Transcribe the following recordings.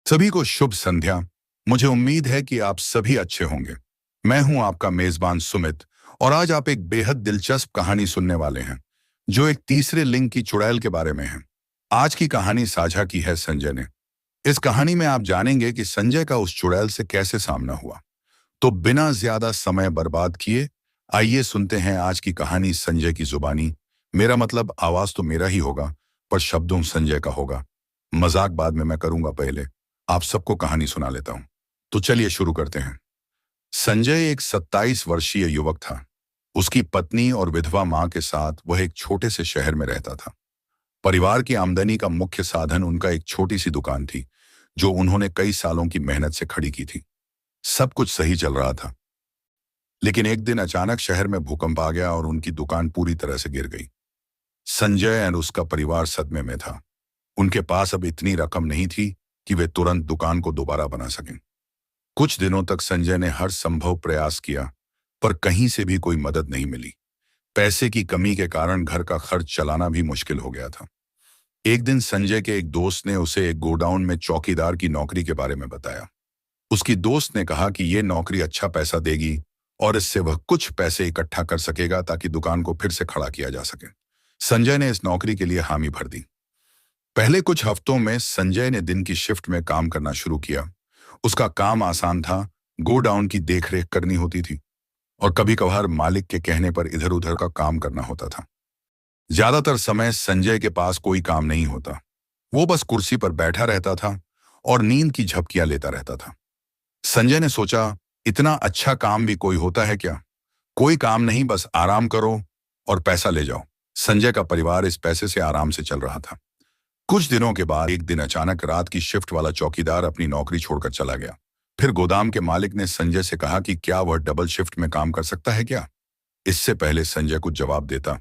सभी को शुभ संध्या। मुझे उम्मीद है कि आप सभी अच्छे होंगे। मैं हूं आपका मेजबान सुमित और आज आप एक बेहद दिलचस्प कहानी सुनने वाले हैं जो एक तीसरे लिंग की चुड़ैल के बारे में है। आज की कहानी साझा की है संजय ने। इस कहानी में आप जानेंगे कि संजय का उस चुड़ैल से कैसे सामना हुआ। तो बिना ज्यादा समय बर्बाद किए आइए सुनते हैं आज की कहानी संजय की जुबानी। मेरा मतलब आवाज तो मेरा ही होगा पर शब्दों संजय का होगा। मजाक बाद में मैं करूंगा, पहले आप सबको कहानी सुना लेता हूं। तो चलिए शुरू करते हैं। संजय एक 27 वर्षीय युवक था। उसकी पत्नी और विधवा मां के साथ वह एक छोटे से शहर में रहता था। परिवार की आमदनी का मुख्य साधन उनका एक छोटी सी दुकान थी जो उन्होंने कई सालों की मेहनत से खड़ी की थी। सब कुछ सही चल रहा था, लेकिन एक दिन अचानक शहर में भूकंप आ गया और उनकी दुकान पूरी तरह से गिर गई। संजय और उसका परिवार सदमे में था। उनके पास अब इतनी रकम नहीं थी कि वे तुरंत दुकान को दोबारा बना सकें। कुछ दिनों तक संजय ने हर संभव प्रयास किया, पर कहीं से भी कोई मदद नहीं मिली। पैसे की कमी के कारण घर का खर्च चलाना भी मुश्किल हो गया था। एक दिन संजय के एक दोस्त ने उसे एक गोडाउन में चौकीदार की नौकरी के बारे में बताया। उसकी दोस्त ने कहा कि यह नौकरी अच्छा पैसा देगी और इससे वह कुछ पैसे इकट्ठा कर सकेगा ताकि दुकान को फिर से खड़ा किया जा सके। संजय ने इस नौकरी के लिए हामी भर दी। पहले कुछ हफ्तों में संजय ने दिन की शिफ्ट में काम करना शुरू किया। उसका काम आसान था, गोडाउन की देखरेख करनी होती थी और कभी कभार मालिक के कहने पर इधर उधर का काम करना होता था। ज्यादातर समय संजय के पास कोई काम नहीं होता। वो बस कुर्सी पर बैठा रहता था और नींद की झपकियां लेता रहता था। संजय ने सोचा, इतना अच्छा काम भी कोई होता है क्या? कोई काम नहीं, बस आराम करो और पैसा ले जाओ। संजय का परिवार इस पैसे से आराम से चल रहा था। कुछ दिनों के बाद एक दिन अचानक रात की शिफ्ट वाला चौकीदार अपनी नौकरी छोड़कर चला गया। फिर गोदाम के मालिक ने संजय से कहा कि क्या वह डबल शिफ्ट में काम कर सकता है क्या? इससे पहले संजय कुछ जवाब देता,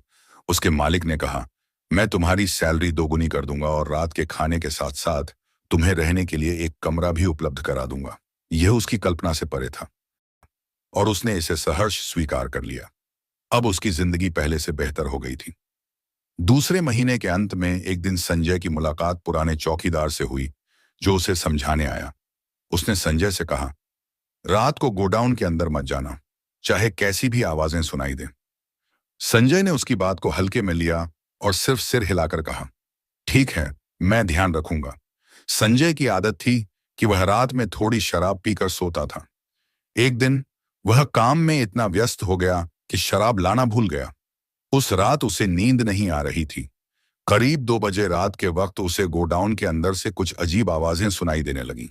उसके मालिक ने कहा, मैं तुम्हारी सैलरी दोगुनी कर दूंगा और रात के खाने के साथ साथ तुम्हें रहने के लिए एक कमरा भी उपलब्ध करा दूंगा। यह उसकी कल्पना से परे था और उसने इसे सहर्ष स्वीकार कर लिया। अब उसकी जिंदगी पहले से बेहतर हो गई थी। दूसरे महीने के अंत में एक दिन संजय की मुलाकात पुराने चौकीदार से हुई जो उसे समझाने आया। उसने संजय से कहा, रात को गोडाउन के अंदर मत जाना, चाहे कैसी भी आवाजें सुनाई दें। संजय ने उसकी बात को हल्के में लिया और सिर्फ सिर हिलाकर कहा, ठीक है, मैं ध्यान रखूंगा। संजय की आदत थी कि वह रात में थोड़ी शराब पीकर सोता था। एक दिन वह काम में इतना व्यस्त हो गया कि शराब लाना भूल गया। उस रात उसे नींद नहीं आ रही थी। करीब 2 बजे रात के वक्त उसे गोडाउन के अंदर से कुछ अजीब आवाजें सुनाई देने लगीं।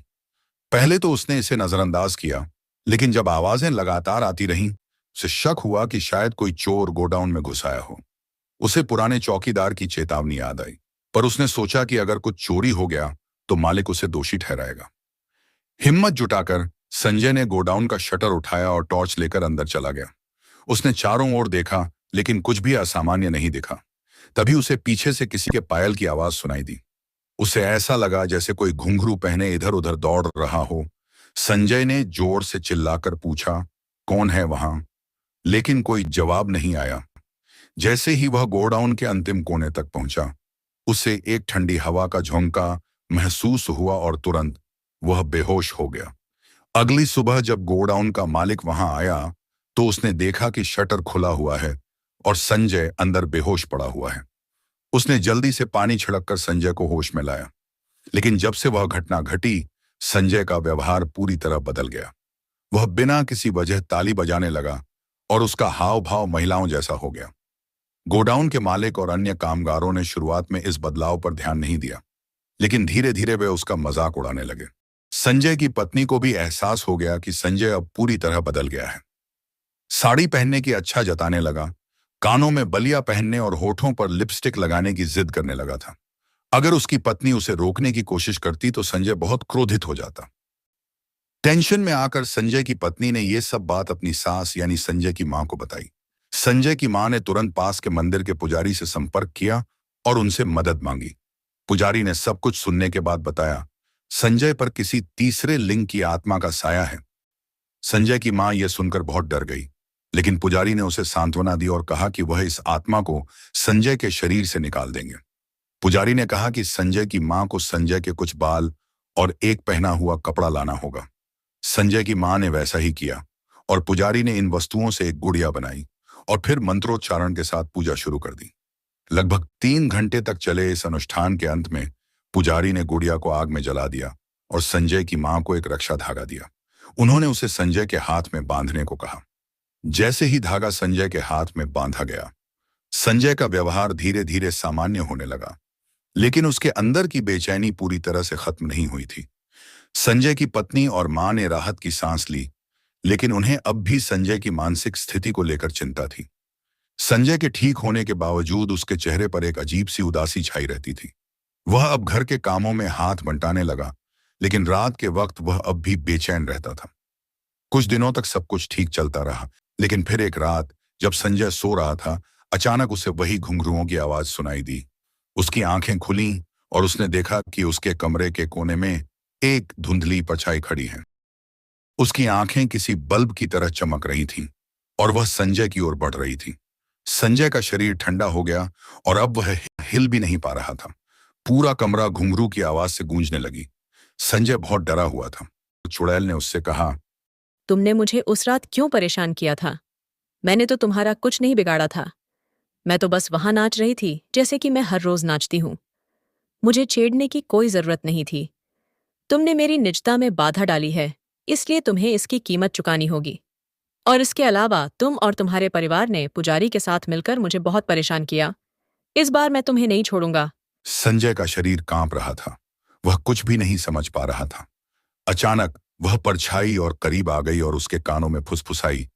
पहले तो उसने इसे नजरअंदाज किया, लेकिन जब आवाजें लगातार आती रहीं, उसे शक हुआ कि शायद कोई चोर गोडाउन में घुस आया हो। उसे पुराने चौकीदार की चेतावनी याद आई, पर उसने सोचा कि अगर कुछ चोरी हो गया तो मालिक उसे दोषी ठहराएगा। हिम्मत जुटाकर संजय ने गोडाउन का शटर उठाया और टॉर्च लेकर अंदर चला गया। उसने चारों ओर देखा, लेकिन कुछ भी असामान्य नहीं दिखा। तभी उसे पीछे से किसी के पायल की आवाज सुनाई दी। उसे ऐसा लगा जैसे कोई घुंघरू पहने इधर उधर दौड़ रहा हो। संजय ने जोर से चिल्लाकर पूछा, कौन है वहां? लेकिन कोई जवाब नहीं आया। जैसे ही वह गोडाउन के अंतिम कोने तक पहुंचा, उसे एक ठंडी हवा का झोंका महसूस हुआ और तुरंत वह बेहोश हो गया। अगली सुबह जब गोडाउन का मालिक वहां आया तो उसने देखा कि शटर खुला हुआ है और संजय अंदर बेहोश पड़ा हुआ है। उसने जल्दी से पानी छिड़ककर संजय को होश में लाया, लेकिन जब से वह घटना घटी, संजय का व्यवहार पूरी तरह बदल गया। वह बिना किसी वजह ताली बजाने लगा और उसका हाव भाव महिलाओं जैसा हो गया। गोडाउन के मालिक और अन्य कामगारों ने शुरुआत में इस बदलाव पर ध्यान नहीं दिया, लेकिन धीरे धीरे वे उसका मजाक उड़ाने लगे। संजय की पत्नी को भी एहसास हो गया कि संजय अब पूरी तरह बदल गया है। साड़ी पहनने की अच्छा जताने लगा, कानों में बलिया पहनने और होठों पर लिपस्टिक लगाने की जिद करने लगा था। अगर उसकी पत्नी उसे रोकने की कोशिश करती तो संजय बहुत क्रोधित हो जाता। टेंशन में आकर संजय की पत्नी ने यह सब बात अपनी सास यानी संजय की मां को बताई। संजय की मां ने तुरंत पास के मंदिर के पुजारी से संपर्क किया और उनसे मदद मांगी। पुजारी ने सब कुछ सुनने के बाद बताया, संजय पर किसी तीसरे लिंग की आत्मा का साया है। संजय की मां यह सुनकर बहुत डर गई, लेकिन पुजारी ने उसे सांत्वना दी और कहा कि वह इस आत्मा को संजय के शरीर से निकाल देंगे। पुजारी ने कहा कि संजय की मां को संजय के कुछ बाल और एक पहना हुआ कपड़ा लाना होगा। संजय की मां ने वैसा ही किया और पुजारी ने इन वस्तुओं से एक गुड़िया बनाई और फिर मंत्रोच्चारण के साथ पूजा शुरू कर दी। लगभग 3 घंटे तक चले इस अनुष्ठान के अंत में पुजारी ने गुड़िया को आग में जला दिया और संजय की मां को एक रक्षा धागा दिया। उन्होंने उसे संजय के हाथ में बांधने को कहा। जैसे ही धागा संजय के हाथ में बांधा गया, संजय का व्यवहार धीरे धीरे सामान्य होने लगा, लेकिन उसके अंदर की बेचैनी पूरी तरह से खत्म नहीं हुई थी। संजय की पत्नी और मां ने राहत की सांस ली, लेकिन उन्हें अब भी संजय की मानसिक स्थिति को लेकर चिंता थी। संजय के ठीक होने के बावजूद उसके चेहरे पर एक अजीब सी उदासी छाई रहती थी। वह अब घर के कामों में हाथ बंटाने लगा, लेकिन रात के वक्त वह अब भी बेचैन रहता था। कुछ दिनों तक सब कुछ ठीक चलता रहा, लेकिन फिर एक रात जब संजय सो रहा था, अचानक उसे वही घुंघरुओं की आवाज सुनाई दी। उसकी आंखें खुलीं और उसने देखा कि उसके कमरे के कोने में एक धुंधली परछाई खड़ी है। उसकी आंखें किसी बल्ब की तरह चमक रही थीं और वह संजय की ओर बढ़ रही थी। संजय का शरीर ठंडा हो गया और अब वह हिल भी नहीं पा रहा था। पूरा कमरा घुंघरू की आवाज से गूंजने लगी। संजय बहुत डरा हुआ था। चुड़ैल ने उससे कहा, तुमने मुझे उस रात क्यों परेशान किया था? मैंने तो तुम्हारा कुछ नहीं बिगाड़ा था। मैं तो बस वहां नाच रही थी, जैसे कि मैं हर रोज नाचती हूँ। मुझे छेड़ने की कोई जरूरत नहीं थी। तुमने मेरी निजता में बाधा डाली है, इसलिए तुम्हें इसकी कीमत चुकानी होगी। और इसके अलावा तुम और तुम्हारे परिवार ने पुजारी के साथ मिलकर मुझे बहुत परेशान किया। इस बार मैं तुम्हें नहीं छोड़ूंगा। संजय का शरीर कांप रहा था। वह कुछ भी नहीं समझ पा रहा था। अचानक वह परछाई और करीब आ गई और उसके कानों में फुसफुसाई,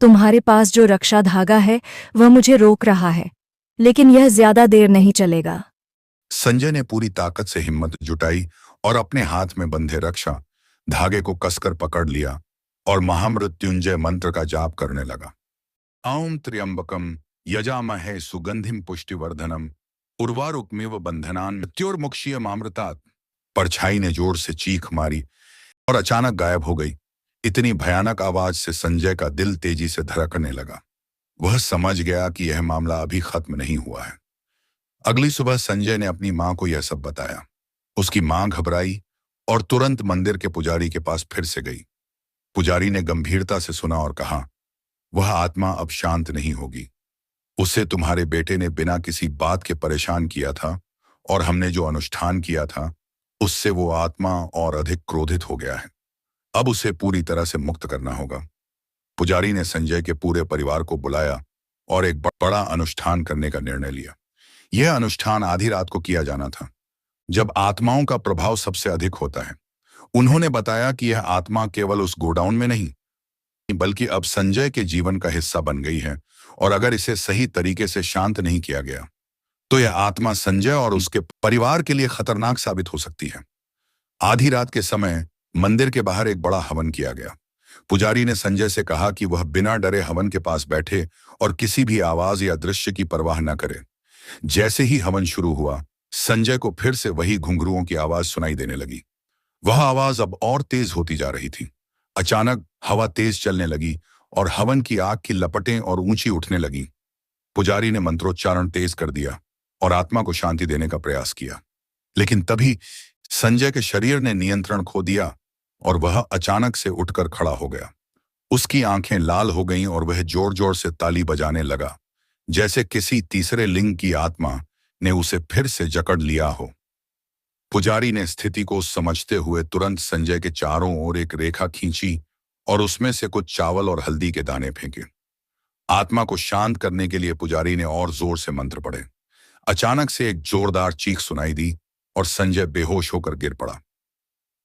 तुम्हारे पास जो रक्षा धागा है वह मुझे रोक रहा है, लेकिन यह ज्यादा देर नहीं चलेगा। संजय ने पूरी ताकत से हिम्मत जुटाई और अपने हाथ में बंधे रक्षा धागे को कसकर पकड़ लिया और महामृत्युंजय मंत्र का जाप करने लगा। ओम त्र्यंबकम यजामहे सुगंधिम पुष्टिवर्धनम उर्वारुकमिव बंधनान मृत्योर्मुक्षीय मामृतात्। परछाई ने जोर से चीख मारी और अचानक गायब हो गई। इतनी भयानक आवाज से संजय का दिल तेजी से धड़कने लगा। वह समझ गया कि यह मामला अभी खत्म नहीं हुआ है। अगली सुबह संजय ने अपनी मां को यह सब बताया। उसकी मां घबराई और तुरंत मंदिर के पुजारी के पास फिर से गई। पुजारी ने गंभीरता से सुना और कहा, वह आत्मा अब शांत नहीं होगी। उसे तुम्हारे बेटे ने बिना किसी बात के परेशान किया था और हमने जो अनुष्ठान किया था उससे वो आत्मा और अधिक क्रोधित हो गया है। अब उसे पूरी तरह से मुक्त करना होगा। पुजारी ने संजय के पूरे परिवार को बुलाया और एक बड़ा अनुष्ठान करने का निर्णय लिया। यह अनुष्ठान आधी रात को किया जाना था, जब आत्माओं का प्रभाव सबसे अधिक होता है। उन्होंने बताया कि यह आत्मा केवल उस गोडाउन में नहीं, बल्कि अब संजय के जीवन का हिस्सा बन गई है और अगर इसे सही तरीके से शांत नहीं किया गया तो यह आत्मा संजय और उसके परिवार के लिए खतरनाक साबित हो सकती है। आधी रात के समय मंदिर के बाहर एक बड़ा हवन किया गया। पुजारी ने संजय से कहा कि वह बिना डरे हवन के पास बैठे और किसी भी आवाज या दृश्य की परवाह न करे। जैसे ही हवन शुरू हुआ, संजय को फिर से वही घुंघरुओं की आवाज सुनाई देने लगी। वह आवाज अब और तेज होती जा रही थी। अचानक हवा तेज चलने लगी और हवन की आग की लपटें और ऊंची उठने लगी। पुजारी ने मंत्रोच्चारण तेज कर दिया और आत्मा को शांति देने का प्रयास किया, लेकिन तभी संजय के शरीर ने नियंत्रण खो दिया और वह अचानक से उठकर खड़ा हो गया। उसकी आंखें लाल हो गईं और वह जोर जोर से ताली बजाने लगा, जैसे किसी तीसरे लिंग की आत्मा ने उसे फिर से जकड़ लिया हो। पुजारी ने स्थिति को समझते हुए तुरंत संजय के चारों ओर एक रेखा खींची और उसमें से कुछ चावल और हल्दी के दाने फेंके। आत्मा को शांत करने के लिए पुजारी ने और जोर से मंत्र पढ़े। अचानक से एक जोरदार चीख सुनाई दी और संजय बेहोश होकर गिर पड़ा।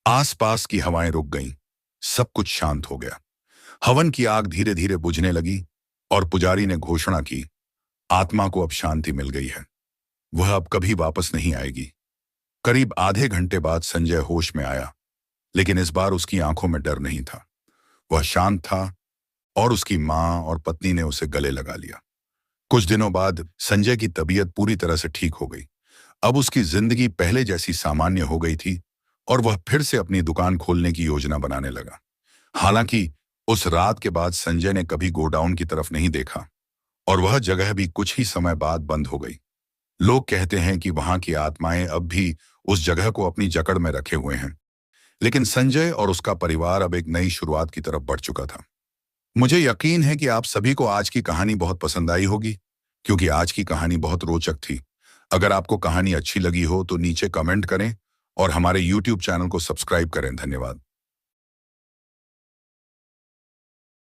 आसपास की हवाएं रुक गईं, सब कुछ शांत हो गया। हवन की आग धीरे धीरे बुझने लगी और पुजारी ने घोषणा की, आत्मा को अब शांति मिल गई है, वह अब कभी वापस नहीं आएगी। करीब आधे घंटे बाद संजय होश में आया, लेकिन इस बार उसकी आंखों में डर नहीं था। वह शांत था और उसकी मां और पत्नी ने उसे गले लगा लिया। कुछ दिनों बाद संजय की तबीयत पूरी तरह से ठीक हो गई। अब उसकी जिंदगी पहले जैसी सामान्य हो गई थी और वह फिर से अपनी दुकान खोलने की योजना बनाने लगा। हालांकि उस रात के बाद संजय ने कभी गोडाउन की तरफ नहीं देखा और वह जगह भी कुछ ही समय बाद बंद हो गई। लोग कहते हैं कि वहां की आत्माएं अब भी उस जगह को अपनी जकड़ में रखे हुए हैं। लेकिन संजय और उसका परिवार अब एक नई शुरुआत की तरफ बढ़ चुका था। मुझे यकीन है कि आप सभी को आज की कहानी बहुत पसंद आई होगी, क्योंकि आज की कहानी बहुत रोचक थी। अगर आपको कहानी अच्छी लगी हो तो नीचे कमेंट करें और हमारे YouTube चैनल को सब्सक्राइब करें। धन्यवाद।